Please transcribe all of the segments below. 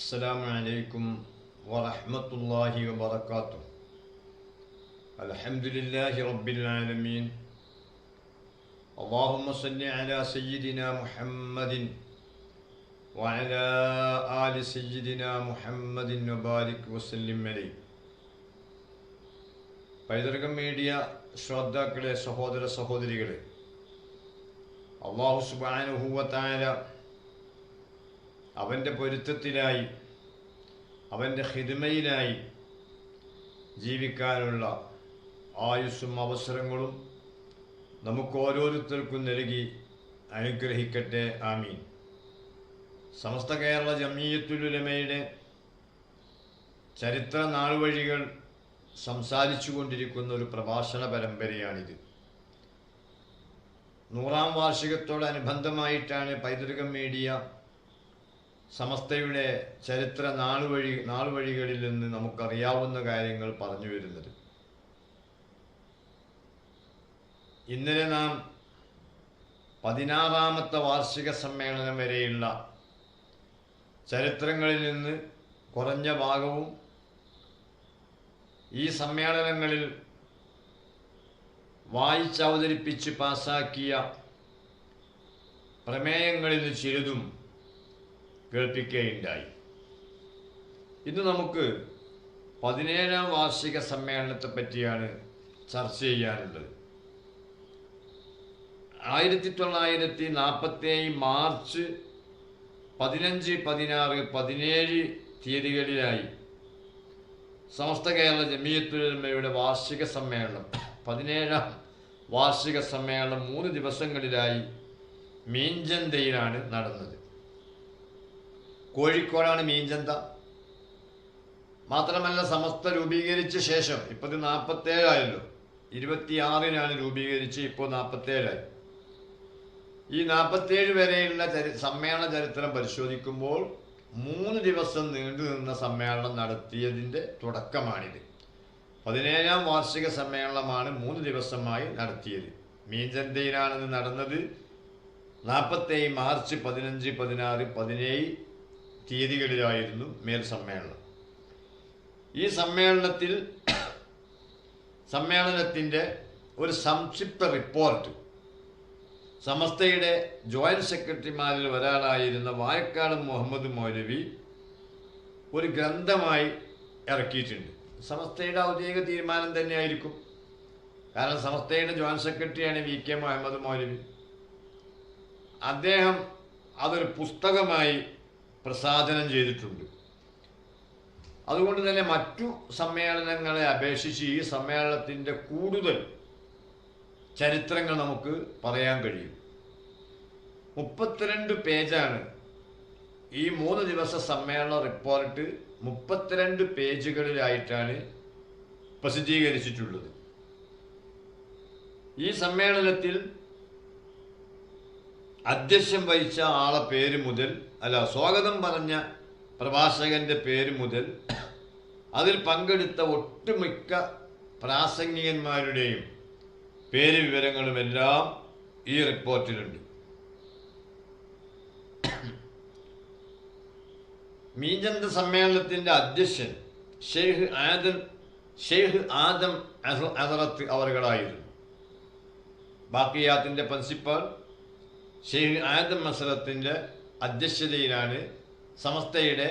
السلام عليكم ورحمة الله وبركاته. الحمد لله رب العالمين. اللهم صل على سيدنا محمد وعلى آل سيدنا محمد وبارك وسلم عليه. പൈതൃകം മീഡിയ ശ്രോതാക്കളെ, സഹോദര സഹോദരികളെ, അല്ലാഹു സുബ്ഹാനഹു വ തആല അവൻ്റെ പൊരുത്തത്തിലായി അവൻ്റെ ഖിദ്മയിലായി ജീവിക്കാനുള്ള ആയുസ്സും അവസരങ്ങളും നമുക്ക് ഓരോരുത്തർക്കും നൽകി അനുഗ്രഹിക്കട്ടെ. ആമീൻ. സമസ്ത കേരള ജംഇയ്യത്തുൽ ഉലമയുടെ ചരിത്ര നാൾവഴികൾ സംസാരിച്ചു കൊണ്ടിരിക്കുന്ന ഒരു പ്രഭാഷണ പരമ്പരയാണിത്. 100ാം വാർഷികത്തോടനുബന്ധമായിട്ടാണ് പൈതൃകം മീഡിയ സമസ്തയുടെ ചരിത്ര നാൾവഴികളിൽ നിന്ന് നമുക്കറിയാവുന്ന കാര്യങ്ങൾ പറഞ്ഞു വരുന്നത്. ഇന്നലെ നാം 16ാമത്തെ വാർഷിക സമ്മേളനം വരെയുള്ള ചരിത്രങ്ങളിൽ നിന്ന് കുറഞ്ഞ ഭാഗവും ഈ സമ്മേളനങ്ങളിൽ വായിച്ചവതരിപ്പിച്ച് പാസാക്കിയ പ്രമേയങ്ങളിൽ ചിലതും കേൾപ്പിക്കുകയുണ്ടായി. ഇന്ന് നമുക്ക് 17ാം വാർഷിക സമ്മേളനത്തെ പറ്റിയാണ് ചർച്ച ചെയ്യാനുള്ളത്. 1947 മാർച്ച് 15, 16, 17 തീയതികളിലായി സമസ്ത കേരള ജംഇയ്യത്തുൽ ഉലമയുടെ വാർഷിക സമ്മേളനം, 17ാം വാർഷിക സമ്മേളനം 3 ദിവസങ്ങളിലായി മീഞ്ചന്തയിലാണ് നടന്നത്. കോഴിക്കോടാണ് മീഞ്ചന്ത. മാത്രമല്ല, സമസ്ത രൂപീകരിച്ച ശേഷം ഇപ്പോൾ 47 ആയല്ലോ. 26-നാണ് രൂപീകരിച്ച്, ഇപ്പോൾ 47 ആയി. ഈ 47 വരെയുള്ള സമ്മേളന ചരിത്രം പരിശോധിക്കുമ്പോൾ 3 ദിവസം നീണ്ടു നിന്ന സമ്മേളനം നടത്തിയതിൻ്റെ തുടക്കമാണിത്. 17ാം വാർഷിക സമ്മേളനമാണ് 3 ദിവസമായി നടത്തിയത്. മീഞ്ചന്തയിലാണിത് നടന്നത്. 47 മാർച്ച് 15, 16, 17 തീയതികളിലായിരുന്നു മേൽ സമ്മേളനം. ഈ സമ്മേളനത്തിൻ്റെ ഒരു സംക്ഷിപ്ത റിപ്പോർട്ട് സമസ്തയുടെ ജോയിന്റ് സെക്രട്ടറിമാരിൽ ഒരാളായിരുന്ന വായക്കാട് മുഹമ്മദ് മൗലവി ഒരു ഗ്രന്ഥമായി ഇറക്കിയിട്ടുണ്ട്. സമസ്തയുടെ ഔദ്യോഗിക തീരുമാനം തന്നെയായിരിക്കും. കാരണം സമസ്തയുടെ ജോയിന്റ് സെക്രട്ടറിയാണ് VK മുഹമ്മദ് മൗലവി. അദ്ദേഹം അതൊരു പുസ്തകമായി പ്രസാധനം ചെയ്തിട്ടുണ്ട്. അതുകൊണ്ട് തന്നെ മറ്റു സമ്മേളനങ്ങളെ അപേക്ഷിച്ച് ഈ സമ്മേളനത്തിൻ്റെ കൂടുതൽ ചരിത്രങ്ങൾ നമുക്ക് പറയാൻ കഴിയും. 32 പേജാണ് ഈ 3 ദിവസ സമ്മേളന റിപ്പോർട്ട്. 32 പേജുകളിലായിട്ടാണ് പ്രസിദ്ധീകരിച്ചിട്ടുള്ളത്. ഈ സമ്മേളനത്തിൽ അധ്യക്ഷം വഹിച്ച ആളെ പേര് മുതൽ, സ്വാഗതം പറഞ്ഞ പ്രഭാഷകന്റെ പേര് മുതൽ അതിൽ പങ്കെടുത്ത ഒട്ടുമിക്ക പ്രാസംഗികന്മാരുടെയും പേര് വിവരങ്ങളുമെല്ലാം ഈ റിപ്പോർട്ടിലുണ്ട്. മീഞ്ചന്ത സമ്മേളനത്തിന്റെ അധ്യക്ഷൻ ഷെയ്ഖ് ആദം ഹസ്രത്ത് അവറുകളായിരുന്നു. ബാക്കിയാത്തിന്റെ പ്രിൻസിപ്പൽ ഷെയ്ഖ് ആദം ഹസ്രത്തിന്റെ അധ്യക്ഷതയിലാണ് സമസ്തയുടെ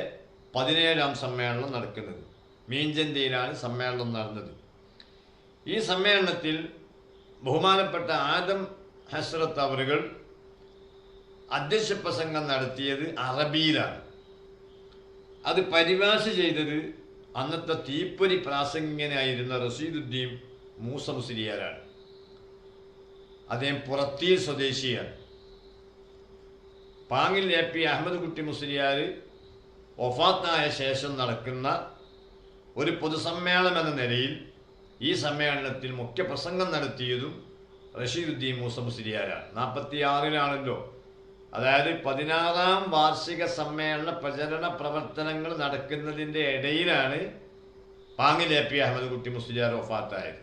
17ാം സമ്മേളനം നടക്കുന്നത്. മീഞ്ചന്തയിലാണ് സമ്മേളനം നടന്നത്. ഈ സമ്മേളനത്തിൽ ബഹുമാനപ്പെട്ട ആദം ഹസ്രത്ത് അവറുകൾ അധ്യക്ഷ പ്രസംഗം നടത്തിയത് അറബിയിലാണ്. അത് പരിഭാഷ ചെയ്തത് അന്നത്തെ തീപ്പൊരി പ്രാസംഗികനായിരുന്ന റഷീദുദ്ദീൻ മൂസ മുസ്ലിയാരാണ്. അദ്ദേഹം പുറത്തീർ സ്വദേശിയാണ്. പാങ്ങിൽ AP അഹമ്മദ് കുട്ടി മുസ്ലിയാർ വഫാത്തായ ശേഷം നടക്കുന്ന ഒരു പൊതുസമ്മേളനം എന്ന നിലയിൽ ഈ സമ്മേളനത്തിൽ മുഖ്യ പ്രസംഗം നടത്തിയതും റഷീദുദ്ദീൻ മൂസ മുസ്ലിയാരാണ്. 46-ലാണല്ലോ, അതായത് 16ാം വാർഷിക സമ്മേളന പ്രചരണ പ്രവർത്തനങ്ങൾ നടക്കുന്നതിൻ്റെ ഇടയിലാണ് പാങ്ങിൽ AP അഹമ്മദ് കുട്ടി മുസ്ലിയാർ വഫാത്തായത്.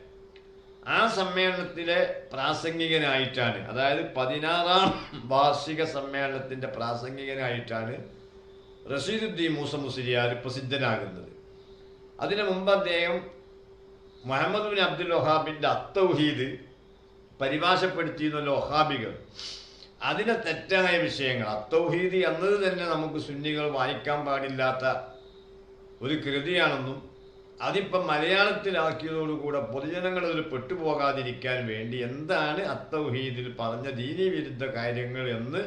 ആ സമ്മേളനത്തിലെ പ്രാസംഗികനായിട്ടാണ്, അതായത് 16ാം വാർഷിക സമ്മേളനത്തിൻ്റെ പ്രാസംഗികനായിട്ടാണ് റഷീദുദ്ദീൻ മൂസ മുസ്ലിയാർ പ്രസിദ്ധനാകുന്നത്. അതിനു മുമ്പ് അദ്ദേഹം മുഹമ്മദ് ബിൻ അബ്ദുൽ വഹാബിൻ്റെ അത്തൗഹീദ് പരിഭാഷപ്പെടുത്തിയിരുന്നല്ലോ വഹാബികൾ. അതിലെ തെറ്റായ വിഷയങ്ങൾ, അത്തൗഹീദ് എന്നത് തന്നെ നമുക്ക് സുന്നികൾ വായിക്കാൻ പാടില്ലാത്ത ഒരു കൃതിയാണെന്നും അതിപ്പം മലയാളത്തിലാക്കിയതോടുകൂടെ പൊതുജനങ്ങൾ അതിൽ പെട്ടുപോകാതിരിക്കാൻ വേണ്ടി എന്താണ് അത്തൗഹീദിൽ പറഞ്ഞ ദീനീ വിരുദ്ധ കാര്യങ്ങൾ എന്ന്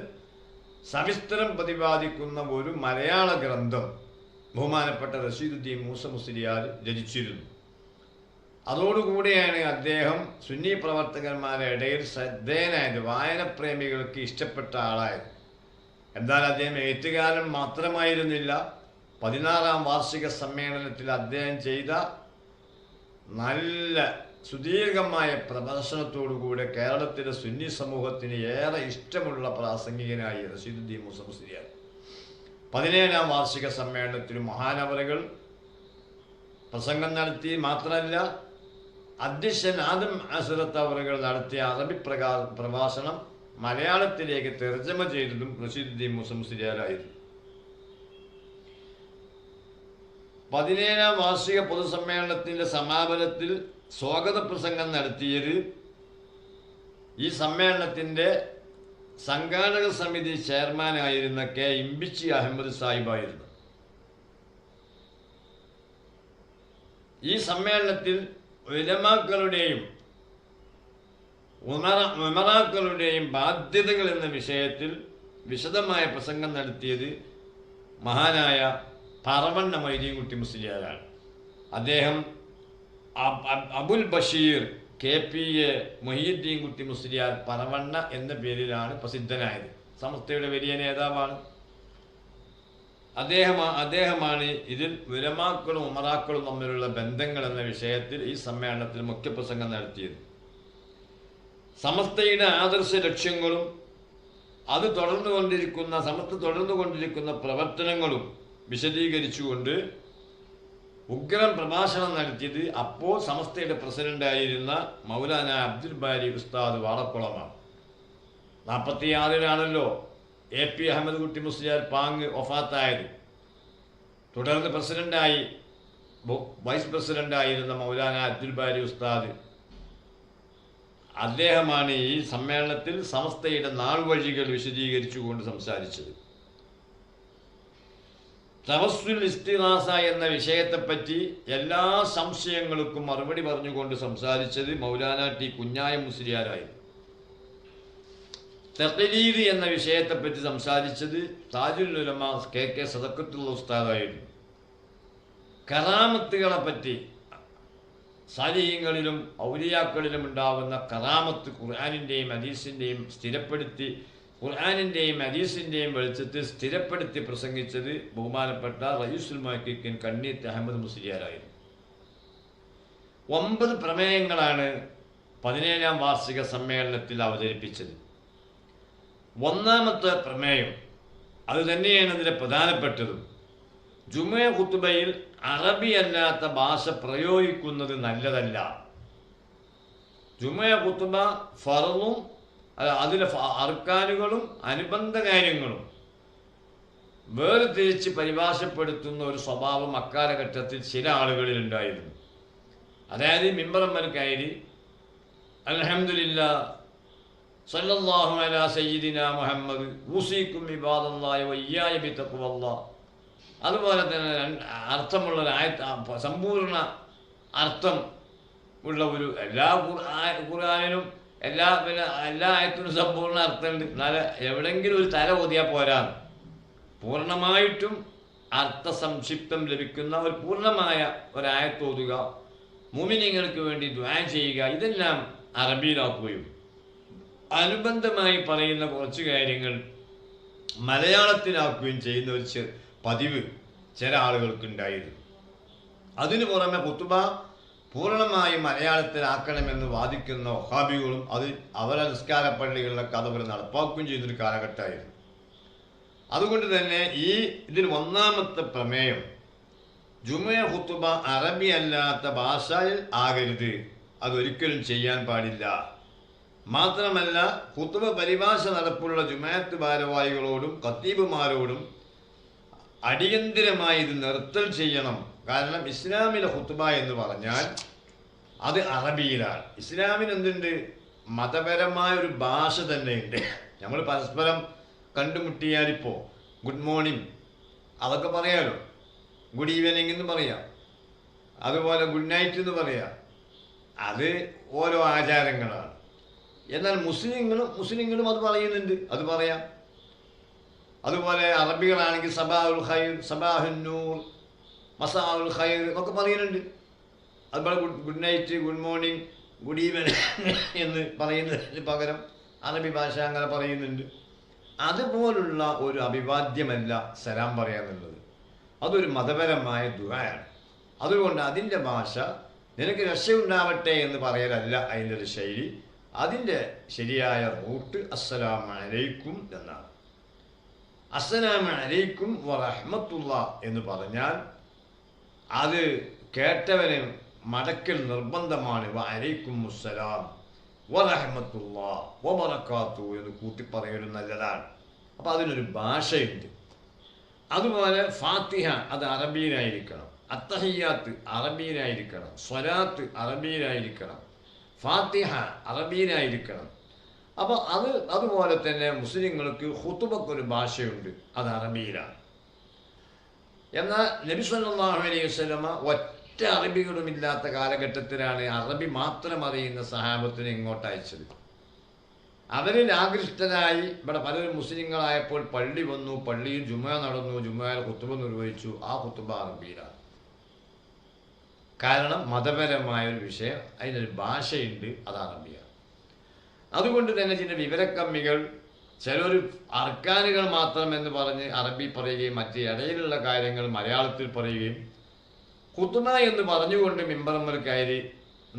സവിസ്തരം പ്രതിപാദിക്കുന്ന ഒരു മലയാള ഗ്രന്ഥം ബഹുമാനപ്പെട്ട റഷീദുദ്ദീൻ മൂസ മുസ്ലിയാർ രചിച്ചിരുന്നു. അതോടുകൂടിയാണ് അദ്ദേഹം സുന്നി പ്രവർത്തകന്മാരുടെ ഇടയിൽ ശ്രദ്ധേയനായത്, വായനപ്രേമികൾക്ക് ഇഷ്ടപ്പെട്ട ആളായത്. എന്നാൽ അദ്ദേഹം എഴുത്തുകാരൻ മാത്രമായിരുന്നില്ല. 16ാം വാർഷിക സമ്മേളനത്തിൽ അദ്ദേഹം ചെയ്ത നല്ല സുദീർഘമായ പ്രദർശനത്തോടുകൂടെ കേരളത്തിലെ സുന്നി സമൂഹത്തിന് ഏറെ ഇഷ്ടമുള്ള പ്രാസംഗികനായി റഷീദുദ്ദീൻ മൂസ മുസ്ലിയാർ 17ാം വാർഷിക സമ്മേളനത്തിൽ മഹാനവറുകൾ പ്രസംഗം നടത്തി. മാത്രമല്ല, അധ്യക്ഷൻ ആദം അസ്ഹറത്ത് അവറുകൾ നടത്തിയ അറബി പ്രഭാഷണം മലയാളത്തിലേക്ക് തർജ്ജമ ചെയ്തതും റഷീദുദ്ദീൻ മൂസ മുസ്ലിയാരായിരുന്നു. 17ാം വാർഷിക പൊതുസമ്മേളനത്തിൻ്റെ സമാപനത്തിൽ സ്വാഗത പ്രസംഗം നടത്തിയത് ഈ സമ്മേളനത്തിൻ്റെ സംഘാടക സമിതി ചെയർമാനായിരുന്ന കെ ഇമ്പിച്ചി അഹമ്മദ് സാഹിബായിരുന്നു. ഈ സമ്മേളനത്തിൽ ഉലമാക്കളുടെയും ഉമറാക്കളുടെയും ബാധ്യതകൾ എന്ന വിഷയത്തിൽ വിശദമായ പ്രസംഗം നടത്തിയത് മഹാനായ പറവണ്ണ മൊയ്തീൻകുട്ടി മുസ്ലിയാരാണ്. അദ്ദേഹം അബുൽ ബഷീർ KPA മൊഹീദ്ദീൻ കുട്ടി മുസ്ലിയാർ പറവണ്ണ എന്ന പേരിലാണ് പ്രസിദ്ധനായത്. സമസ്തയുടെ വലിയ നേതാവാണ് അദ്ദേഹമാണ് ഇതിൽ ഉലമാക്കളും ഉമറാക്കളും തമ്മിലുള്ള ബന്ധങ്ങൾ എന്ന വിഷയത്തിൽ ഈ സമ്മേളനത്തിൽ മുഖ്യപ്രസംഗം നടത്തിയത്. സമസ്തയുടെ ആദർശ ലക്ഷ്യങ്ങളും അത് സമസ്ത തുടർന്നുകൊണ്ടിരിക്കുന്ന പ്രവർത്തനങ്ങളും വിശദീകരിച്ചുകൊണ്ട് ഉഗ്രം പ്രഭാഷണം നടത്തിയത് അപ്പോൾ സമസ്തയുടെ പ്രസിഡന്റായിരുന്ന മൗലാന അബ്ദുൽ ബാരി ഉസ്താദ് വാളക്കുളമാണ്. 46-ലാണല്ലോ AP അഹമ്മദ് കുട്ടി മുസ്ലിയാർ പാങ് വഫാത്തായത്. തുടർന്ന് വൈസ് പ്രസിഡന്റായിരുന്ന മൗലാന അബ്ദുൽ ബാരി ഉസ്താദ് അദ്ദേഹമാണ് ഈ സമ്മേളനത്തിൽ സമസ്തയുടെ നാൾവഴികൾ വിശദീകരിച്ചുകൊണ്ട് സംസാരിച്ചത്. തവസ്സുൽ ഇസ്തിഗാസ എന്ന വിഷയത്തെപ്പറ്റി എല്ലാ സംശയങ്ങൾക്കും മറുപടി പറഞ്ഞുകൊണ്ട് സംസാരിച്ചത് മൗലാന T കുഞ്ഞായ മുസ്ലിയാരായിരുന്നു. തഖ്ലീദ് എന്ന വിഷയത്തെപ്പറ്റി സംസാരിച്ചത് താജുൽ ഉലമ KK സദഖത്തുള്ള ഉസ്താദായിരുന്നു. കറാമത്തുകളെ പറ്റി, സാലിഹീങ്ങളിലും ഔലിയാക്കളിലും ഉണ്ടാവുന്ന കറാമത്ത് ഖുർആനിൻ്റെയും ഹദീസിൻ്റെയും ഖുർആനിൻ്റെയും ഹദീസിൻ്റെയും വെളിച്ചത്തിൽ സ്ഥിരപ്പെടുത്തി പ്രസംഗിച്ചത് ബഹുമാനപ്പെട്ട റയീസുൽ മുഹഖ്ഖിഖീൻ കണ്ണീത്ത് അഹമ്മദ് മുസ്ലിയാരായിരുന്നു. 9 പ്രമേയങ്ങളാണ് 17ാം വാർഷിക സമ്മേളനത്തിൽ അവതരിപ്പിച്ചത്. 1ാമത്തെ പ്രമേയം, അത് തന്നെയാണ് ഇതിലെ പ്രധാനപ്പെട്ടതും, ജുമുഅ ഖുതുബയിൽ അറബി അല്ലാത്ത ഭാഷ പ്രയോഗിക്കുന്നത് നല്ലതല്ല. ജുമുഅ ഖുതുബ ഫർളും അതിലെ അർക്കാനുകളും അനുബന്ധ കാര്യങ്ങളും വേർതിരിച്ച് പരിഭാഷപ്പെടുത്തുന്ന ഒരു സ്വഭാവം അക്കാലഘട്ടത്തിൽ ചില ആളുകളിൽ ഉണ്ടായിരുന്നു. അതായത് മിമ്പറമ്മൽ കയറി അൽഹംദുലില്ലാ സല്ലല്ലാഹു അലാ സയ്യിദിനാ മുഹമ്മദ് ഊസീക്കും ഇബാദല്ലാഹി വഇയ്യായ ബിതഖ്വല്ലാഹ്, അതുപോലെ തന്നെ അർത്ഥമുള്ള സമ്പൂർണ്ണ അർത്ഥം ഉള്ള ഒരു എല്ലാ ഖുർആനിനും എല്ലാ ആയത്തിനും സമ്പൂർണ്ണ അർത്ഥമുണ്ട്. എന്നാൽ എവിടെയെങ്കിലും ഒരു തല ഓതിയാൽ പോരാന്ന്, പൂർണ്ണമായിട്ടും അർത്ഥസംക്ഷിപ്തം ലഭിക്കുന്ന ഒരു പൂർണ്ണമായ ഒരായത്ത് ഓതുക, മുഅ്മിനീങ്ങൾക്ക് വേണ്ടി ദുആ ചെയ്യുക, ഇതെല്ലാം അറബിയിലാക്കുകയും അനുബന്ധമായി പറയുന്ന കുറച്ച് കാര്യങ്ങൾ മലയാളത്തിലാക്കുകയും ചെയ്യുന്ന ഒരു പതിവ് ചില ആളുകൾക്കുണ്ടായിരുന്നു. അതിനു പുറമെ ഖുതുബ പൂർണ്ണമായും മലയാളത്തിലാക്കണമെന്ന് വാദിക്കുന്ന വഹാബികളും അത് അവരുടെ നിസ്കാര പള്ളികളിലൊക്കെ അതുപോലെ നടപ്പാക്കുകയും ചെയ്യുന്നൊരു കാലഘട്ടമായിരുന്നു. അതുകൊണ്ട് തന്നെ ഇതിൽ 1ാമത്തെ പ്രമേയം, ജുമുഅ ഖുതുബ അറബി അല്ലാത്ത ഭാഷയിൽ ആകരുത്, അതൊരിക്കലും ചെയ്യാൻ പാടില്ല. മാത്രമല്ല, ഖുതുബ പരിഭാഷ നടപ്പുള്ള ജുമുഅത്ത് ഭാരവാഹികളോടും ഖത്തീബുമാരോടും അടിയന്തിരമായി ഇത് നിർത്തൽ ചെയ്യണം. കാരണം ഇസ്ലാമിലെ ഖുത്ബ എന്ന് പറഞ്ഞാൽ അത് അറബിയിലാണ്. ഇസ്ലാമിന് എന്തുണ്ട്? മതപരമായ ഒരു ഭാഷ തന്നെയുണ്ട്. നമ്മൾ പരസ്പരം കണ്ടുമുട്ടിയാലിപ്പോൾ ഗുഡ് മോർണിംഗ് അതൊക്കെ പറയാലോ, ഗുഡ് ഈവനിങ് എന്ന് പറയാം, അതുപോലെ ഗുഡ് നൈറ്റ് എന്ന് പറയാം. അത് ഓരോ ആചാരങ്ങളാണ്. എന്നാൽ മുസ്ലിങ്ങളും അത് പറയുന്നുണ്ട്, അത് പറയാം. അതുപോലെ അറബികളാണെങ്കിൽ സബാഉൽ ഖൈർ, സബാഹുൻ നൂർ, മസാഉൽ ഖൈർ എന്നൊക്കെ പറയുന്നുണ്ട്. അതുപോലെ good night, good morning, good evening എന്ന് പറയുന്നതിന് പകരം അറബി ഭാഷ അങ്ങനെ പറയുന്നുണ്ട്. അതുപോലുള്ള ഒരു അഭിവാദ്യമല്ല സലാം പറയാന്നുള്ളത്. അതൊരു മതപരമായ ദുആയാണ്. അതുകൊണ്ട് അതിൻ്റെ ഭാഷ നിനക്ക് രക്ഷയുണ്ടാവട്ടെ എന്ന് പറയലല്ല അതിൻ്റെ ഒരു ശൈലി. അതിൻ്റെ ശരിയായ റൂട്ട് അസ്സലാമു അലൈക്കും എന്നാണ്. അസ്സലാമു അലൈക്കും വറഹ്മത്തുള്ളാഹ് എന്ന് പറഞ്ഞാൽ അത് കേട്ടവന് മടക്കൽ നിർബന്ധമാണ്. വഅലൈക്കും അസ്സലാം വറഹ്മത്തുള്ളാഹി വബറകാതുഹു എന്ന് കൂട്ടി പറയലും നല്ലതാണ്. അപ്പോൾ അതിനൊരു ഭാഷയുണ്ട്. അതുപോലെ ഫാത്തിഹ അത് അറബിയിലായിരിക്കണം, അത്തഹിയ്യാത്ത് അറബിയിലായിരിക്കണം, സ്വലാത്ത് അറബിയിലായിരിക്കണം, ഫാത്തിഹ അറബിയിലായിരിക്കണം. അപ്പോൾ അതുപോലെ തന്നെ മുസ്ലിങ്ങൾക്ക് ഖുതുബക്കൊരു ഭാഷയുണ്ട്, അത് അറബിയിലാണ്. എന്നാൽ നബി സല്ലല്ലാഹു അലൈഹി വസല്ലമ ഒറ്റ അറബികളുമില്ലാത്ത കാലഘട്ടത്തിലാണ് അറബി മാത്രം അറിയുന്ന സഹാബത്തിനെ ഇങ്ങോട്ട് അയച്ചത്. അവരിൽ ആകൃഷ്ടരായി ഇവിടെ പലരും മുസ്ലിങ്ങളായപ്പോൾ പള്ളി വന്നു, പള്ളിയിൽ ജുമുഅ നടന്നു, ജുമുഅയിൽ ഖുതുബ നിർവഹിച്ചു. ആ ഖുതുബ അറബിയിലാണ്. കാരണം മതപരമായ ഒരു വിഷയം, അതിനൊരു ഭാഷയുണ്ട്, അത് അറബിയാണ്. അതുകൊണ്ട് തന്നെ ചില വിവരക്കമ്മികൾ ചിലർ അർക്കാനുകൾ മാത്രം എന്ന് പറഞ്ഞ് അറബി പറയുകയും മറ്റ് ഇടയിലുള്ള കാര്യങ്ങൾ മലയാളത്തിൽ പറയുകയും ഖുതുബ എന്ന് പറഞ്ഞുകൊണ്ട് മിമ്പറമ്മൽ കയറി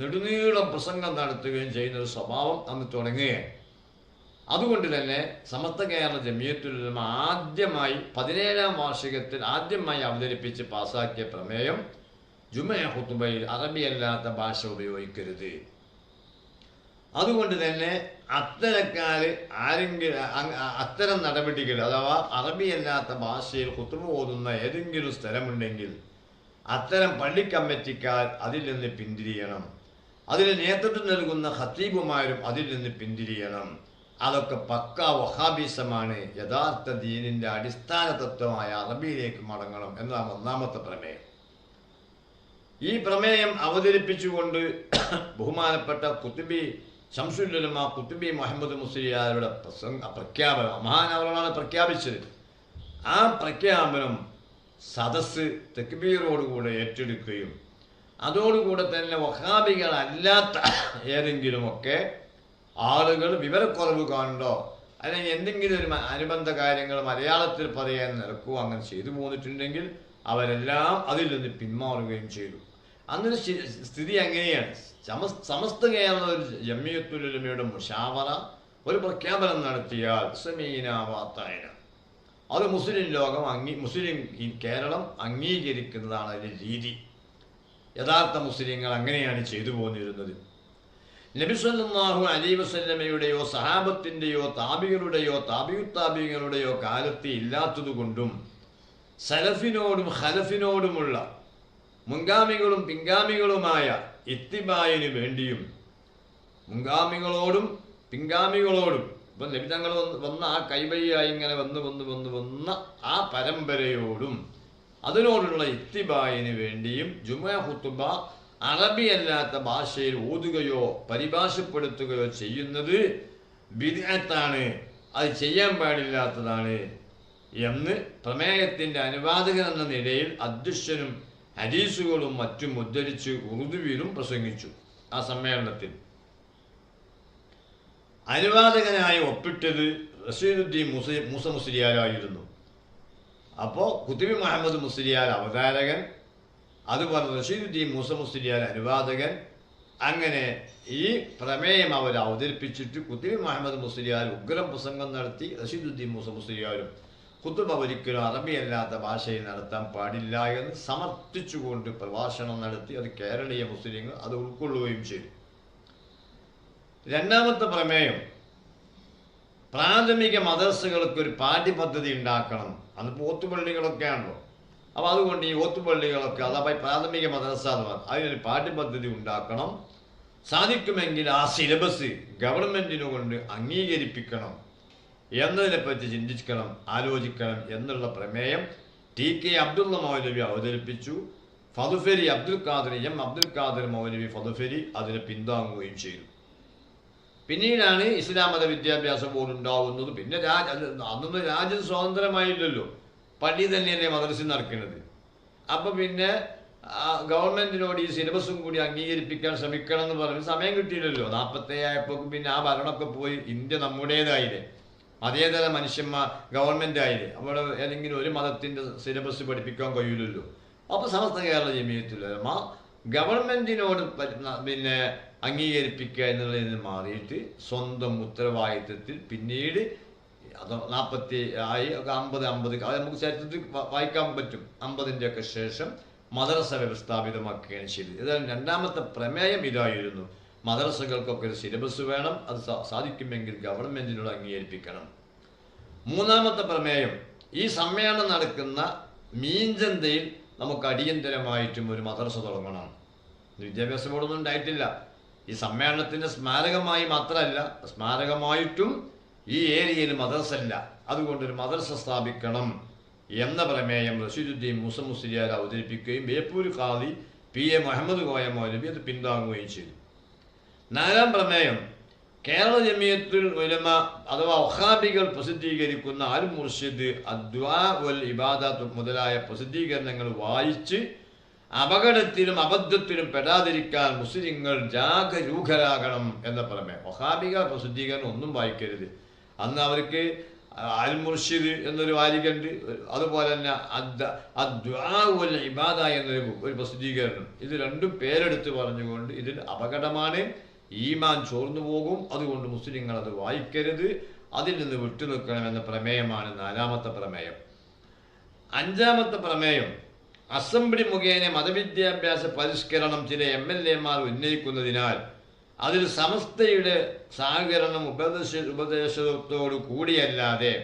നെടുനീളം പ്രസംഗം നടത്തുകയും ചെയ്യുന്ന ഒരു സ്വഭാവം അന്ന് തുടങ്ങുകയാണ്. അതുകൊണ്ട് തന്നെ സമസ്ത കേരള ജമിയത്തുൽ ഉലമ ആദ്യമായി 17ാം വാർഷികത്തിൽ ആദ്യമായി അവതരിപ്പിച്ച് പാസാക്കിയ പ്രമേയം ജുമുഅ ഖുതുബയിൽ അറബിയല്ലാത്ത ഭാഷ ഉപയോഗിക്കരുത്. അതുകൊണ്ട് തന്നെ അത്തരം നടപടികൾ അഥവാ അറബിയല്ലാത്ത ഭാഷയിൽ ഖുതുബ ഓതുന്ന ഏതെങ്കിലും സ്ഥലമുണ്ടെങ്കിൽ അത്തരം പള്ളി കമ്മിറ്റിക്കാർ അതിൽ നിന്ന് പിന്തിരിയണം. അതിന് നേതൃത്വം നൽകുന്ന ഖത്തീബുമാരും അതിൽ നിന്ന് പിന്തിരിയണം. അതൊക്കെ പക്കാ വഹാബിസമാണ്. യഥാർത്ഥ ദീനിൻ്റെ അടിസ്ഥാന തത്വമായ അറബിയിലേക്ക് മടങ്ങണം എന്നതാണ് ഒന്നാമത്തെ പ്രമേയം. ഈ പ്രമേയം അവതരിപ്പിച്ചുകൊണ്ട് ബഹുമാനപ്പെട്ട ഖുതുബി ശംസുൽ ഉലമ ഖുതുബി മുഹമ്മദ് മുസ്ലിയാരുടെ പ്രഖ്യാപനം മഹാനവറാണ് പ്രഖ്യാപിച്ചത്. ആ പ്രഖ്യാപനം സദസ്സ് തക്ബീറോടുകൂടെ ഏറ്റെടുക്കുകയും അതോടുകൂടെ തന്നെ വഹാബികളല്ലാത്ത ഏതെങ്കിലുമൊക്കെ ആളുകൾ വിവരക്കുറവ് കാണുണ്ടോ അല്ലെങ്കിൽ എന്തെങ്കിലും ഒരു അനുബന്ധ കാര്യങ്ങൾ മലയാളത്തിൽ പറയാൻ നിരക്കുകയോ അങ്ങനെ ചെയ്തു പോന്നിട്ടുണ്ടെങ്കിൽ അവരെല്ലാം അതിൽ നിന്ന് പിന്മാറുകയും ചെയ്തു. അന്നൊരു സ്ഥിതി അങ്ങനെയാണ്. സമസ്ത കേരള ജമിയത്തുൽ ഉലമയുടെ മുശാവറ ഒരു പ്രഖ്യാപനം നടത്തിയാൽ സമീന വാത്തായന അത് മുസ്ലിം ലോകം മുസ്ലിം കേരളം അംഗീകരിക്കുന്നതാണ് അതിൻ്റെ രീതി. യഥാർത്ഥ മുസ്ലിങ്ങൾ അങ്ങനെയാണ് ചെയ്തു പോന്നിരുന്നത്. നബി സല്ലല്ലാഹു അലൈഹി വസല്ലമയുടെയോ സഹാബത്തിൻ്റെയോ താബികളുടെയോ താബിയുത്താബികളുടെയോ കാലത്ത് ഇല്ലാത്തതുകൊണ്ടും സലഫിനോടും ഖലഫിനോടുമുള്ള മുൻഗാമികളും പിൻഗാമികളുമായ ഇത്തിബായിന് വേണ്ടിയും മുൻഗാമികളോടും പിൻഗാമികളോടും ഇപ്പം നബി തങ്ങൾ വന്ന ആ കൈവഴിയായി ഇങ്ങനെ വന്ന ആ പരമ്പരയോടും അതിനോടുള്ള ഇത്തിബായിന് വേണ്ടിയും ജുമുഅ ഖുതുബ അറബിയല്ലാത്ത ഭാഷയിൽ ഓതുകയോ പരിഭാഷപ്പെടുത്തുകയോ ചെയ്യുന്നത് ബിദ്അത്താണ്, അത് ചെയ്യാൻ പാടില്ലാത്തതാണ് എന്ന് പ്രമേയത്തിൻ്റെ അനുവാദകൻ എന്ന നിലയിൽ അധ്യക്ഷനും ഹദീസുകളും മറ്റും ഉദ്ധരിച്ച് ഉറുദുവിലും പ്രസംഗിച്ചു. ആ സമ്മേളനത്തിൽ അനുവാദകനായി ഒപ്പിട്ടത് റഷീദുദ്ദീൻ മൂസ മുസ്ലിയാരായിരുന്നു. അപ്പോൾ ഖുതുബി മുഹമ്മദ് മുസ്ലിയാർ അവതാരകൻ, അതുപോലെ റഷീദുദ്ദീൻ മൂസ മുസ്ലിയാർ അനുവാദകൻ. അങ്ങനെ ഈ പ്രമേയം അവർ അവതരിപ്പിച്ചിട്ട് ഖുതുബി മുഹമ്മദ് മുസ്ലിയാർ ഉഗ്രം പ്രസംഗം നടത്തി. റഷീദുദ്ദീൻ മൂസ മുസ്ലിയാരും ഖുതുബ ഒരിക്കലും അറബിയല്ലാത്ത ഭാഷയിൽ നടത്താൻ പാടില്ല എന്ന് സമർത്ഥിച്ചുകൊണ്ട് പ്രഭാഷണം നടത്തി. അത് കേരളീയ മുസ്ലിങ്ങൾ അത് ഉൾക്കൊള്ളുകയും ചെയ്തു. രണ്ടാമത്തെ പ്രമേയം പ്രാഥമിക മദ്രസകൾക്ക് ഒരു പാഠ്യപദ്ധതി ഉണ്ടാക്കണം. അന്ന് ഓത്തുപള്ളികളൊക്കെ ആണല്ലോ. അപ്പോൾ അതുകൊണ്ട് ഈ ഓത്തുപള്ളികളൊക്കെ അതാ പ്രാഥമിക മദ്രസ എന്ന് പറഞ്ഞാൽ അതിനൊരു പാഠ്യപദ്ധതി ഉണ്ടാക്കണം. സാധിക്കുമെങ്കിൽ ആ സിലബസ് ഗവൺമെൻറ്റിനു കൊണ്ട് അംഗീകരിപ്പിക്കണം എന്നതിനെപ്പറ്റി ചിന്തിക്കണം, ആലോചിക്കണം എന്നുള്ള പ്രമേയം ടി.കെ. അബ്ദുള്ള മൗലവി അവതരിപ്പിച്ചു. ഫതുഫരി അബ്ദുൽ ഖാദർ മൗലവി ഫതുഫരി അതിനെ പിന്താങ്ങുകയും ചെയ്തു. പിന്നീടാണ് ഇസ്ലാം മത വിദ്യാഭ്യാസ ബോർഡ് ഉണ്ടാവുന്നത്. പിന്നെ അന്നൊന്നും രാജ്യം സ്വതന്ത്രമായില്ലല്ലോ, പള്ളി തന്നെയല്ലേ മദ്രസ നടക്കുന്നത്. അപ്പം പിന്നെ ഗവൺമെൻറ്റിനോട് ഈ സിലബസും കൂടി അംഗീകരിപ്പിക്കാൻ ശ്രമിക്കണം എന്ന് പറഞ്ഞ് സമയം കിട്ടിയില്ലല്ലോ. 47 ആയപ്പോൾ പിന്നെ ആ ഭരണമൊക്കെ പോയി, ഇന്ത്യ നമ്മുടേതായില്ലേ, മതേതര മനുഷ്യന്മാർ ഗവൺമെൻറ് ആയില്ലേ. അവിടെ ഏതെങ്കിലും ഒരു മതത്തിൻ്റെ സിലബസ് പഠിപ്പിക്കാൻ കഴിയില്ലല്ലോ. അപ്പോൾ സമസ്ത കേരള ജമിയത്തുൽ ഉലമ ഗവൺമെൻറ്റിനോട് പിന്നെ അംഗീകരിപ്പിക്കുക എന്നുള്ളതിൽ നിന്ന് മാറിയിട്ട് സ്വന്തം ഉത്തരവാദിത്വത്തിൽ പിന്നീട് അത് 40 ആയി 50 അത് നമുക്ക് ചരിത്രത്തിൽ വായിക്കാൻ പറ്റും. 50-ൻ്റെയൊക്കെ ശേഷം മദ്രസ വ്യവസ്ഥാപിതമാക്കുകയാണ് ചെയ്തത്. ഏതായാലും രണ്ടാമത്തെ പ്രമേയം ഇതായിരുന്നു, മദ്രസകൾക്കൊക്കെ ഒരു സിലബസ് വേണം, അത് സാധിക്കുമെങ്കിൽ ഗവൺമെൻറ്റിനോട് അംഗീകരിപ്പിക്കണം. മൂന്നാമത്തെ പ്രമേയം, ഈ സമ്മേളനം നടക്കുന്ന മീഞ്ചന്തയിൽ നമുക്ക് അടിയന്തരമായിട്ടും ഒരു മദ്രസ തുടങ്ങണം. വിദ്യാഭ്യാസ ബോർഡൊന്നും ഉണ്ടായിട്ടില്ല. ഈ സമ്മേളനത്തിൻ്റെ സ്മാരകമായി മാത്രമല്ല, സ്മാരകമായിട്ടും ഈ ഏരിയയിൽ മദ്രസ ഇല്ല, അതുകൊണ്ടൊരു മദ്രസ സ്ഥാപിക്കണം എന്ന പ്രമേയം റഷീദുദ്ദീൻ മൂസ മുസ്ലിയാർ അവതരിപ്പിക്കുകയും ബേപ്പൂർ ഖാദി P.A. മുഹമ്മദ് കോയ മൗലവി അത് പിന്താങ്ങുകയും ചെയ്തു. നാലാം പ്രമേയം, കേരള ജമിയത്തുൽ ഉലമ അഥവാ വഹാബികൾ പ്രസിദ്ധീകരിക്കുന്ന അൽ മുർഷിദ്, അദ്വാ വൽ ഇബാദത്ത് മുതലായ പ്രസിദ്ധീകരണങ്ങൾ വായിച്ച് അപകടത്തിലും അബദ്ധത്തിലും പെടാതിരിക്കാൻ മുസ്ലിങ്ങൾ ജാഗരൂകരാകണം എന്ന പ്രമേയം. വഹാബികൾ പ്രസിദ്ധീകരണം ഒന്നും വായിക്കരുത്. അന്ന് അവർക്ക് അൽ മുർഷിദ് എന്നൊരു വാരികയുണ്ട്, അതുപോലെ തന്നെ അദ്വാ വൽ ഇബാദ എന്നൊരു പ്രസിദ്ധീകരണം. ഇത് രണ്ടും പേരെടുത്ത് പറഞ്ഞുകൊണ്ട് ഇതിൽ അപകടമാണ്, ഈമാൻ ചോർന്നു പോകും, അതുകൊണ്ട് മുസ്ലിങ്ങൾ അത് വായിക്കരുത്, അതിൽ നിന്ന് വിട്ടുനിൽക്കണമെന്ന പ്രമേയമാണ് നാലാമത്തെ പ്രമേയം. അഞ്ചാമത്തെ പ്രമേയം, അസംബ്ലി മുഖേന മതവിദ്യാഭ്യാസ പരിഷ്കരണം ചില MLA-മാർ ഉന്നയിക്കുന്നതിനാൽ അതിൽ സമസ്തയുടെ സഹകരണം ഉപദേശത്തോടു കൂടിയല്ലാതെ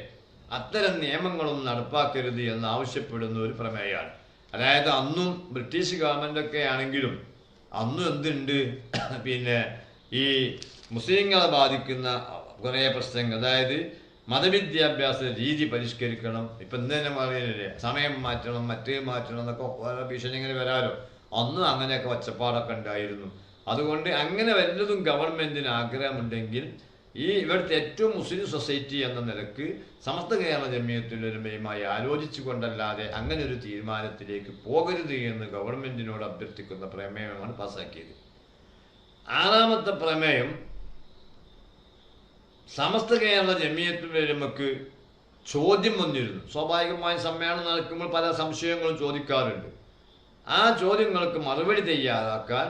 അത്തരം നിയമങ്ങളൊന്നും നടപ്പാക്കരുത് എന്ന് ആവശ്യപ്പെടുന്ന ഒരു പ്രമേയമാണ്. അതായത് അന്നും ബ്രിട്ടീഷ് ഗവൺമെൻറ്റൊക്കെ ആണെങ്കിലും അന്നും എന്തുണ്ട്, പിന്നെ ഈ മുസ്ലിങ്ങളെ ബാധിക്കുന്ന കുറേ പ്രശ്നങ്ങൾ, അതായത് മതവിദ്യാഭ്യാസ രീതി പരിഷ്കരിക്കണം. ഇപ്പം ഇന്ന് തന്നെ പറയുന്നില്ലേ, സമയം മാറ്റണം, മറ്റേ മാറ്റണം എന്നൊക്കെ ഓരോ ഭീഷണി ഇങ്ങനെ വരാലോ. അന്നും അങ്ങനെയൊക്കെ ഒച്ചപ്പാടൊക്കെ ഉണ്ടായിരുന്നു. അതുകൊണ്ട് അങ്ങനെ വല്ലതും ഗവൺമെൻറ്റിന് ആഗ്രഹമുണ്ടെങ്കിൽ ഇവിടുത്തെ ഏറ്റവും മുസ്ലിം സൊസൈറ്റി എന്ന നിലക്ക് സമസ്ത കേരള ജമിയത്തുൽ ഉലമയുമായി ആലോചിച്ചു കൊണ്ടല്ലാതെ അങ്ങനെ ഒരു തീരുമാനത്തിലേക്ക് പോകരുത് എന്ന് ഗവൺമെൻറ്റിനോട് അഭ്യർത്ഥിക്കുന്ന പ്രമേയമാണ് പാസ്സാക്കിയത്. ആറാമത്തെ പ്രമേയം, സമസ്ത കേരള ജമിയത്തുൽ ഉലമക്ക് ചോദ്യം വന്നിരുന്നു. സ്വാഭാവികമായി സമ്മേളനം നടക്കുമ്പോൾ പല സംശയങ്ങളും ചോദിക്കാറുണ്ട്. ആ ചോദ്യങ്ങൾക്ക് മറുപടി തയ്യാറാക്കാൻ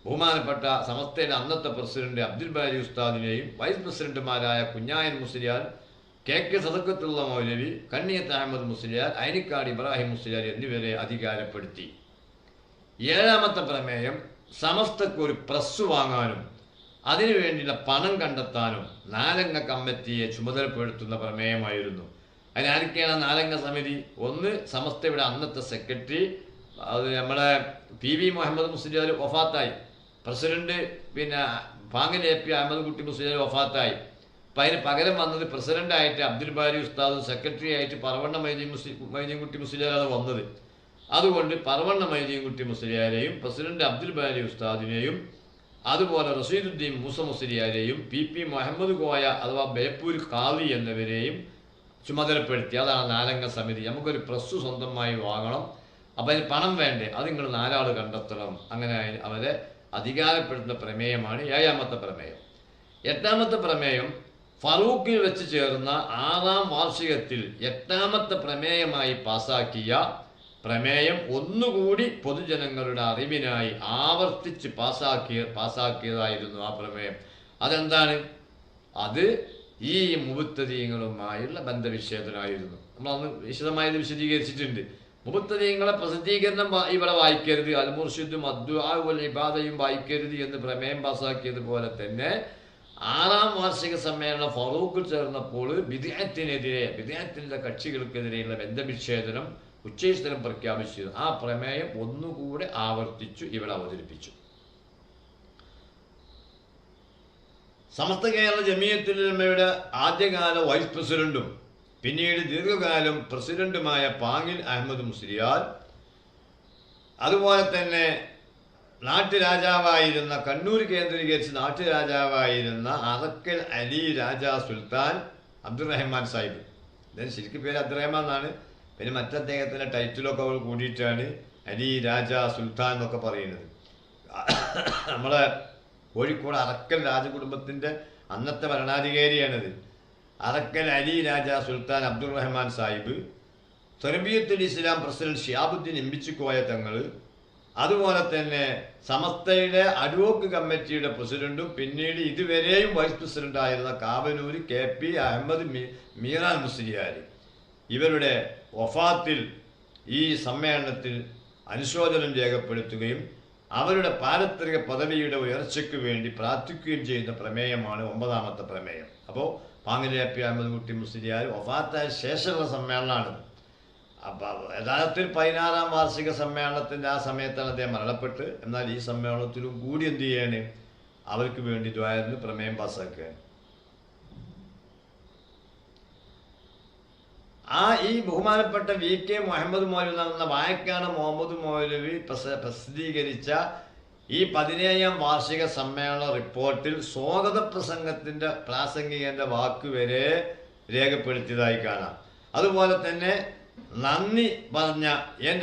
ബഹുമാനപ്പെട്ട സമസ്തയുടെ അന്നത്തെ പ്രസിഡന്റ് അബ്ദുൽ ബാരി ഉസ്താദിനെയും വൈസ് പ്രസിഡന്റുമാരായ കുഞ്ഞായൻ മുസ്ലിയാർ, KK സദഖത്തുള്ള മൗലവി, കണ്ണിയത്ത് അഹമ്മദ് മുസ്ലിയാർ, അയനിക്കാട് ഇബ്രാഹിം മുസ്ലിയാർ എന്നിവരെ അധികാരപ്പെടുത്തി. ഏഴാമത്തെ പ്രമേയം, സമസ്തക്ക് ഒരു പ്രസ് വാങ്ങാനും അതിനുവേണ്ടിയുള്ള പണം കണ്ടെത്താനും നാലംഗ കമ്മിറ്റിയെ ചുമതലപ്പെടുത്തുന്ന പ്രമേയമായിരുന്നു. അതിനാരൊക്കെയാണ് നാലംഗ സമിതി? ഒന്ന് സമസ്തയുടെ അന്നത്തെ സെക്രട്ടറി, അത് നമ്മളെ PV മുഹമ്മദ് മുസ്ലിയാർ വഫാത്തായി. പ്രസിഡന്റ് പിന്നെ പാങ്ങൽ AP അഹമ്മദ് കുട്ടി മുസ്ലിയാർ വഫാത്തായി. അപ്പം അതിന് പകരം വന്നത് പ്രസിഡൻ്റായിട്ട് അബ്ദുൽ ബാരി ഉസ്താദും സെക്രട്ടറി ആയിട്ട് പറവണ്ണ മൈദീൻകുട്ടി മുസ്ലിയാരാണ് വന്നത്. അതുകൊണ്ട് പറവണ്ണ മൈദീൻകുട്ടി മുസ്ലിയാരെയും പ്രസിഡന്റ് അബ്ദുൽ ബാരി ഉസ്താദിനെയും അതുപോലെ റഷീദുദ്ദീൻ മൂസ മുസ്ലിയാരെയും PP മുഹമ്മദ് കോയ അഥവാ ബേപ്പൂർ ഖാദി എന്നിവരെയും ചുമതലപ്പെടുത്തി. അതാണ് നാലംഗ സമിതി. നമുക്കൊരു പ്രസ് സ്വന്തമായി വാങ്ങണം, അപ്പം അതിന് പണം വേണ്ടേ, അത് നിങ്ങൾ 4 ആൾ കണ്ടെത്തണം. അങ്ങനെ അവരെ അധികാരപ്പെടുത്തുന്ന പ്രമേയമാണ് ഏഴാമത്തെ പ്രമേയം. എട്ടാമത്തെ പ്രമേയം, ഫറൂഖിൽ വെച്ച് ചേർന്ന 6ാം വാർഷികത്തിൽ 8ാമത്തെ പ്രമേയമായി പാസാക്കിയ പ്രമേയം ഒന്നുകൂടി പൊതുജനങ്ങളുടെ അറിവിനായി ആവർത്തിച്ച് പാസാക്കിയതായിരുന്നു ആ പ്രമേയം. അതെന്താണ്? അത് ഈ മുബത്തദീങ്ങളുമായുള്ള ബന്ധവിച്ഛേദനമായിരുന്നു. നമ്മളന്ന് വിശദമായത് വിശദീകരിച്ചിട്ടുണ്ട്. മുബത്തദീങ്ങളെ പ്രസിദ്ധീകരണം ഇവിടെ വായിക്കരുത്, അൽ മുർഷിദും അദ്ദുആ വൽ ഇബാദയും വായിക്കരുത് എന്ന് പ്രമേയം പാസാക്കിയതുപോലെ തന്നെ 6-ാം വാർഷിക സമ്മേളനം ഫറൂഖിൽ ചേർന്നപ്പോൾ ബിദ്അത്തിൻ്റെ കക്ഷികൾക്കെതിരെയുള്ള ബന്ധവിച്ഛേദനം ഉച്ചസ്ഥലം പ്രഖ്യാപിച്ചു. ആ പ്രമേയം ഒന്നുകൂടെ ആവർത്തിച്ചു ഇവിടെ അവതരിപ്പിച്ചു. സമസ്ത കേരള ജമിയത്തുൽ ഉലമയുടെ ആദ്യകാല വൈസ് പ്രസിഡന്റും പിന്നീട് ദീർഘകാലം പ്രസിഡന്റുമായ പാങ്ങിൽ അഹമ്മദ് മുസ്ലിയാർ, അതുപോലെ തന്നെ നാട്ടുരാജാവായിരുന്ന കണ്ണൂർ കേന്ദ്രീകരിച്ച് നാട്ടുരാജാവായിരുന്ന അറക്കൽ അലി രാജാ സുൽത്താൻ അബ്ദുറഹ്മാൻ സാഹിബ്, അദ്ദേഹം ശരിക്കും പേര് അബ്ദുറഹ്മാൻ എന്നാണ്, പിന്നെ മറ്റദ്ദേഹത്തിൻ്റെ ടൈറ്റിലൊക്കെ അവൾ കൂടിയിട്ടാണ് അലി രാജാ സുൽത്താൻ എന്നൊക്കെ പറയുന്നത്. നമ്മളെ കോഴിക്കോട് അറക്കൽ രാജകുടുംബത്തിൻ്റെ അന്നത്തെ ഭരണാധികാരിയാണിത്. അറക്കൽ അലി രാജാ സുൽത്താൻ അബ്ദുറഹ്മാൻ സാഹിബ്, തർബിയത്തുൽ ഇസ്ലാം പ്രസിഡന്റ് ഷിയാബുദ്ദീൻ എംബിച്ചിക്കോയ തങ്ങൾ, അതുപോലെ തന്നെ സമസ്തയുടെ അഡ്വോക്ക് കമ്മിറ്റിയുടെ പ്രസിഡന്റും പിന്നീട് ഇതുവരെയും വൈസ് പ്രസിഡന്റായിരുന്ന കാവനൂർ KP അഹമ്മദ് മീറാൻ മുസ്ലിയാർ, ഇവരുടെ വഫാത്തിൽ ഈ സമ്മേളനത്തിൽ അനുശോചനം രേഖപ്പെടുത്തുകയും അവരുടെ പാരത്രിക പദവിയുടെ ഉയർച്ചയ്ക്ക് വേണ്ടി പ്രാർത്ഥിക്കുകയും ചെയ്യുന്ന പ്രമേയമാണ് 9-ാമത്തെ പ്രമേയം. അപ്പോൾ പാങ്ങിൽ KP അഹമ്മദ് കുട്ടി മുസ്ലിയാർ വഫാത്തായ ശേഷമുള്ള സമ്മേളനമാണ്. അപ്പം യഥാർത്ഥത്തിൽ 16-ാം വാർഷിക സമ്മേളനത്തിൻ്റെ ആ സമയത്താണ് അദ്ദേഹം മരണപ്പെട്ട്. എന്നാൽ ഈ സമ്മേളനത്തിലും കൂടി എന്ത് ചെയ്യാണ്, അവർക്ക് വേണ്ടി ദ്വാരന്ന് പ്രമേയം പാസ്സാക്കുകയാണ്. ഈ ബഹുമാനപ്പെട്ട VK മുഹമ്മദ് മൗലവി എന്ന വായക്കാട് മുഹമ്മദ് മൗലവി പ്രസിദ്ധീകരിച്ച ഈ 17-ാം വാർഷിക സമ്മേളന റിപ്പോർട്ടിൽ സ്വാഗത പ്രസംഗത്തിൻ്റെ പ്രാസംഗികൻ്റെ വാക്ക് വരെ രേഖപ്പെടുത്തിയതായി കാണാം. അതുപോലെ തന്നെ നന്ദി പറഞ്ഞ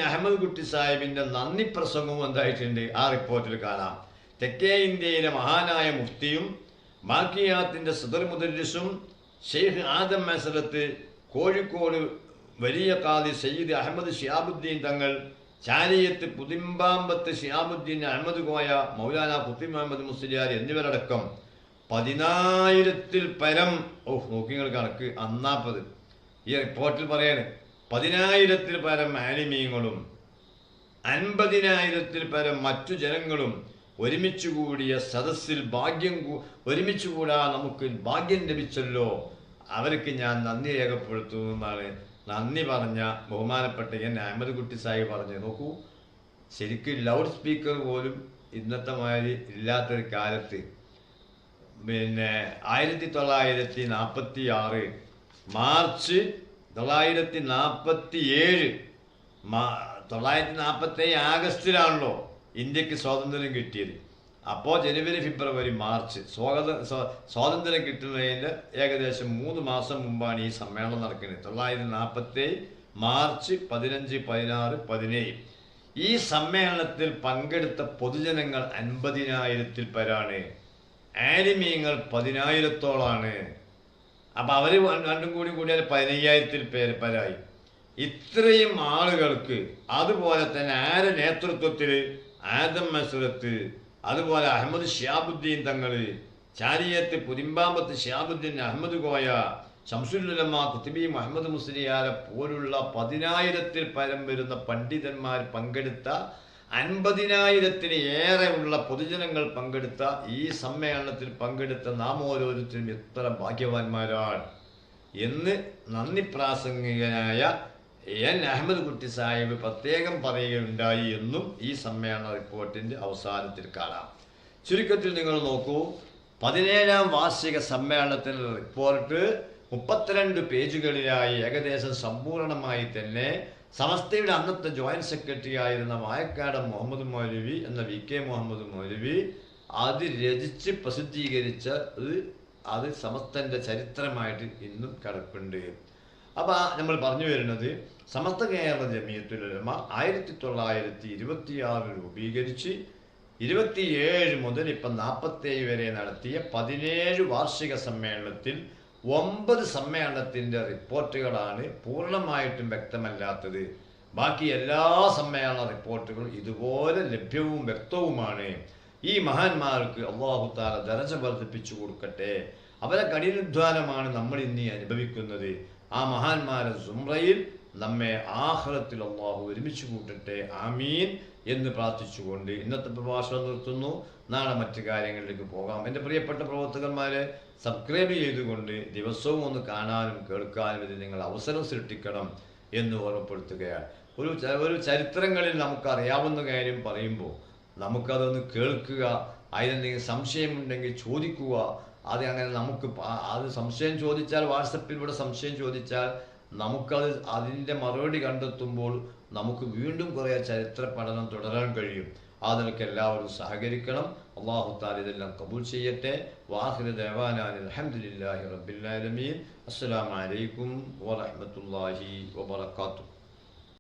അഹമ്മദ് കുട്ടി സാഹിബിൻ്റെ നന്ദി പ്രസംഗവും എന്തായിട്ടുണ്ട് ആ റിപ്പോർട്ടിൽ കാണാം. തെക്കേ ഇന്ത്യയിലെ മഹാനായ മുഫ്തിയും ബാക്കിയാത്തിൻ്റെ സദർ മുദരിസും ഷെയ്ഖ് ആദം മസലത്ത്, കോഴിക്കോട് വലിയ ഖാദി സയ്യിദ് അഹമ്മദ് ഷിയാബുദ്ദീൻ തങ്ങൾ, ചാലിയത്ത് പുതിമ്പാമ്പത്ത് ഷിയാബുദ്ദീൻ അഹമ്മദ് കോയ, മൗലാന കുത്തി മുഹമ്മദ് മുസ്ലിയാർ എന്നിവരടക്കം 10,000-ൽ പരം നോക്കിങ്ങൾ കണക്ക് 40 ഈ റിപ്പോർട്ടിൽ പറയാണ്. 10,000-ൽ പരം ആലിമീങ്ങളും 50,000-ൽ പരം മറ്റു ജനങ്ങളും ഒരുമിച്ച് കൂടിയ സദസ്സിൽ ഒരുമിച്ച് കൂടാ നമുക്ക് ഭാഗ്യം ലഭിച്ചല്ലോ, അവർക്ക് ഞാൻ നന്ദി രേഖപ്പെടുത്തുന്നതാണ് നന്ദി പറഞ്ഞ ബഹുമാനപ്പെട്ട അഹമ്മദ് കുട്ടി സാഹിബ് പറഞ്ഞു. നോക്കൂ, ശരിക്കും ലൗഡ് സ്പീക്കർ പോലും ഇന്നത്തെ മാതിരി ഇല്ലാത്തൊരു കാലത്ത് 1946 മാർച്ച് 947 ആഗസ്റ്റിലാണല്ലോ ഇന്ത്യക്ക് സ്വാതന്ത്ര്യം കിട്ടിയത്. അപ്പോൾ ജനുവരി, ഫെബ്രുവരി, മാർച്ച് സ്വാതന്ത്ര്യം കിട്ടുന്നതിൻ്റെ ഏകദേശം 3 മാസം മുമ്പാണ് ഈ സമ്മേളനം നടക്കുന്നത്. 1947 മാർച്ച് 15, 16, 17 ഈ സമ്മേളനത്തിൽ പങ്കെടുത്ത പൊതുജനങ്ങൾ 50,000-ൽ പരാണ്. ആലിമീങ്ങൾ 10,000-ത്തോളാണ്. അപ്പം അവർ രണ്ടും കൂടിയാൽ 15,000-ൽ പരായി. ഇത്രയും ആളുകൾക്ക്, അതുപോലെ തന്നെ ആരുടെ നേതൃത്വത്തിൽ, ആദം മസൂറത്ത്, അതുപോലെ അഹമ്മദ് ഷിയാബുദ്ദീൻ തങ്ങൾ, ചാലിയത്ത് പുതിമ്പാമ്പത്ത് ഷിയാബുദ്ദീൻ അഹമ്മദ് കോയ, ശംസുൽ ഉലമ കുത്തുബി മുഹമ്മദ് മുസ്ലിയാരെ പോലുള്ള 10,000-ൽ പരം വരുന്ന പണ്ഡിതന്മാർ പങ്കെടുത്ത 50,000-ലേറെ ഉള്ള പൊതുജനങ്ങൾ പങ്കെടുത്ത ഈ സമ്മേളനത്തിൽ പങ്കെടുത്ത നാം ഓരോരുത്തരും എത്ര ഭാഗ്യവാന്മാരാണ് എന്ന് നന്ദി പ്രാസംഗികനായ അഹമ്മദ് കുട്ടി സാഹിബ് പ്രത്യേകം പറയുകയുണ്ടായി എന്നും ഈ സമ്മേളന റിപ്പോർട്ടിൻ്റെ അവസാനത്തിൽ കാണാം. ചുരുക്കത്തിൽ നിങ്ങൾ നോക്കൂ, 17-ാം വാർഷിക സമ്മേളനത്തിൻ്റെ റിപ്പോർട്ട് 32 പേജുകളിലായി ഏകദേശം സമ്പൂർണമായി തന്നെ സമസ്തയുടെ അന്നത്തെ ജോയിന്റ് സെക്രട്ടറി ആയിരുന്ന വായക്കാട് മുഹമ്മദ് മൗലവി എന്ന VK മുഹമ്മദ് മൗലവി അത് രചിച്ച് പ്രസിദ്ധീകരിച്ചത് അത് സമസ്തൻ്റെ ചരിത്രമായിട്ട് ഇന്നും കിടപ്പുണ്ട്. അപ്പോൾ നമ്മൾ പറഞ്ഞു വരുന്നത്, സമസ്ത കേരള ജമിയത്തുൽ ഉലമ 1926 രൂപീകരിച്ച് 27 മുതൽ ഇപ്പം 47 വരെ നടത്തിയ 17 വാർഷിക സമ്മേളനത്തിൽ 9 സമ്മേളനത്തിൻ്റെ റിപ്പോർട്ടുകളാണ് പൂർണ്ണമായിട്ടും വ്യക്തമല്ലാത്തത്. ബാക്കി എല്ലാ സമ്മേളന റിപ്പോർട്ടുകളും ഇതുപോലെ ലഭ്യവും വ്യക്തവുമാണ്. ഈ മഹാന്മാർക്ക് അല്ലാഹു തആല ദറജ വർദ്ധിപ്പിച്ചു കൊടുക്കട്ടെ. അവരെ കഠിനാധ്വാനമാണ് നമ്മൾ ഇന്ന് അനുഭവിക്കുന്നത്. ആ മഹാന്മാരെ സുംറയിൽ നമ്മെ ആഖിറത്തിൽ അല്ലാഹു ഒരുമിച്ച് കൂട്ടട്ടെ. ആമീൻ എന്ന് പ്രാർത്ഥിച്ചുകൊണ്ട് ഇന്നത്തെ പ്രഭാഷണം നിർത്തുന്നു. നാളെ മറ്റു കാര്യങ്ങളിലേക്ക് പോകാം. എൻ്റെ പ്രിയപ്പെട്ട പ്രവർത്തകന്മാരെ, സബ്സ്ക്രൈബ് ചെയ്തുകൊണ്ട് ദിവസവും ഒന്ന് കാണാനും കേൾക്കാനും ഇത് നിങ്ങൾ അവസരം സൃഷ്ടിക്കണം എന്ന് ഓർമ്മപ്പെടുത്തുകയാണ്. ഒരു ചരിത്രങ്ങളിൽ നമുക്കറിയാവുന്ന കാര്യം പറയുമ്പോൾ നമുക്കതൊന്ന് കേൾക്കുക, അതിലെന്തെങ്കിലും സംശയമുണ്ടെങ്കിൽ ചോദിക്കുക. അത് അങ്ങനെ നമുക്ക് അത് സംശയം ചോദിച്ചാൽ, വാട്സപ്പിലൂടെ സംശയം ചോദിച്ചാൽ നമുക്കത് അതിൻ്റെ മറുപടി കണ്ടെത്തുമ്പോൾ നമുക്ക് വീണ്ടും കുറേ ചരിത്ര പഠനം തുടരാൻ കഴിയും. അതിനൊക്കെ എല്ലാവരും സഹകരിക്കണം. അല്ലാഹു തആല ഇതെല്ലാം കബൂൽ ചെയ്യട്ടെ. വാഹിറു ദഅവാനാ അൽഹംദുലില്ലാഹി റബ്ബിൽ ആലമീൻ. അസ്സലാമു അലൈക്കും വറഹ്മത്തുള്ളാഹി വബറകാതുഹു.